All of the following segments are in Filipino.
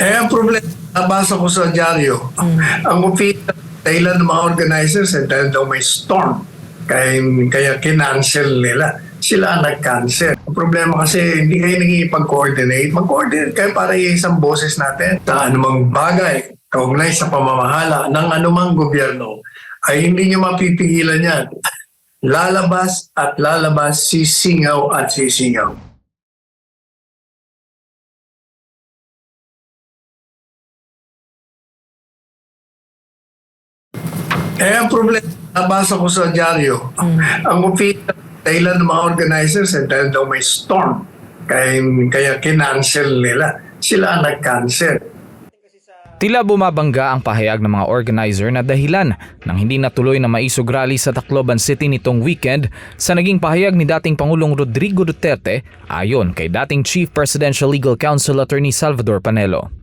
Ang problema, nabasa ko sa dyaryo, ang official dahilan ng mga organizers ay dahil daw may storm. Kaya kinancel nila. Sila ang nag-cancel. Ang problema kasi hindi kayo naging-coordinate. Mag-coordinate kayo para isang boses natin sa anumang bagay, kaugnay sa pamamahala ng anumang gobyerno, ay hindi nyo mapipigilan yan. Lalabas at lalabas, sisingaw at sisingaw. Ang problema, nabasa ko sa dyaryo, ang official dahilan ng mga organizers ay dahil daw may storm. Kaya kinancel nila. Sila ang nag-cancel. Tila bumabangga ang pahayag ng mga organizer na dahilan ng hindi natuloy na maisog rally sa Tacloban City nitong weekend sa naging pahayag ni dating Pangulong Rodrigo Duterte ayon kay dating Chief Presidential Legal Counsel Attorney Salvador Panelo.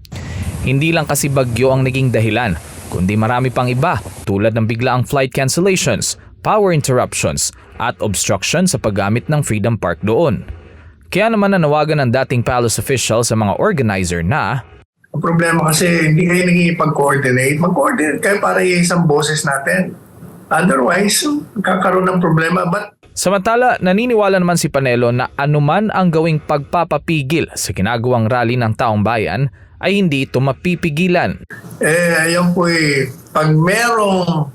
Hindi lang kasi bagyo ang naging dahilan, kundi marami pang iba tulad ng biglaang flight cancellations, power interruptions at obstruction sa paggamit ng Freedom Park doon. Kaya naman nanawagan ng dating palace official sa mga organizer na Ang problema kasi hindi kayo naging-coordinate. Mag-coordinate kayo para isang boses natin. Otherwise, kakaroon ng problema. Samantala, naniniwala naman si Panelo na anuman ang gawing pagpapapigil sa ginagawang rally ng taong bayan ay hindi ito mapipigilan. Ayan po pag merong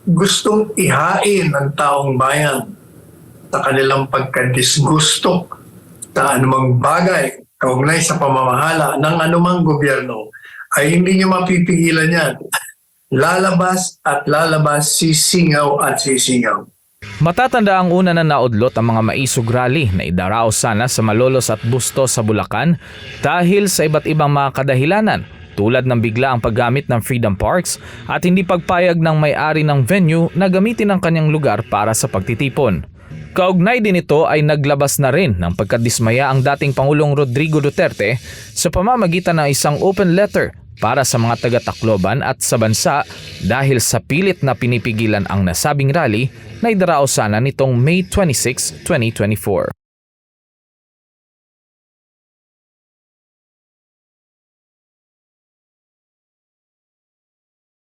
gustong ihain ng taong bayan sa kanilang pagkadisgusto sa anumang bagay, kaugnay sa pamamahala ng anumang gobyerno, ay hindi nyo mapipigilan yan. Lalabas at lalabas, sisingaw at sisingaw. Matatanda ang una na naudlot ang mga maisog rally na idaraos sana sa Malolos at Bustos sa Bulacan dahil sa iba't ibang mga kadahilanan tulad ng biglaang paggamit ng Freedom Parks at hindi pagpayag ng may-ari ng venue na gamitin ang kanyang lugar para sa pagtitipon. Kaugnay din ito ay naglabas na rin ng pagkadismaya ang dating Pangulong Rodrigo Duterte sa pamamagitan ng isang open letter para sa mga taga-Tacloban at sa bansa dahil sa pilit na pinipigilan ang nasabing rally na idaraos sana nitong May 26, 2024.